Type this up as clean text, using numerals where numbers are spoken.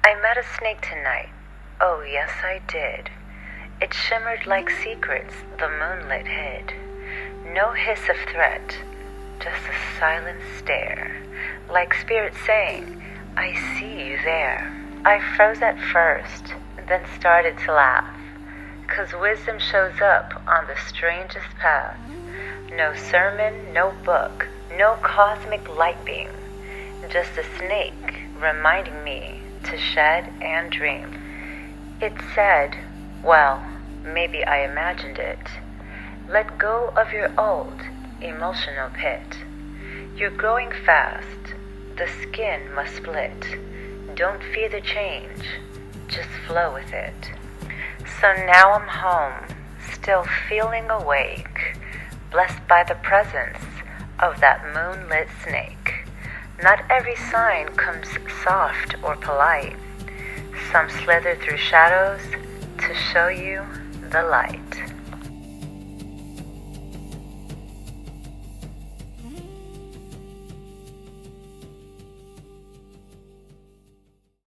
I met a snake tonight. Oh, yes, I did. It shimmered like secrets the moonlit hid. No hiss of threat, just a silent stare, like spirits saying, I see you there. I froze at first, then started to laugh, 'cause wisdom shows up on the strangest path. No sermon, no book, no cosmic light beam, just a snake reminding me to shed and dream. It said, well, maybe I imagined it, let go of your old emotional pit. You're growing fast, the skin must split. Don't fear the change, just flow with it. So now I'm home, still feeling awake, blessed by the presence of that moonlit snake. Not every sign comes soft or polite. Some slither through shadows to show you the light.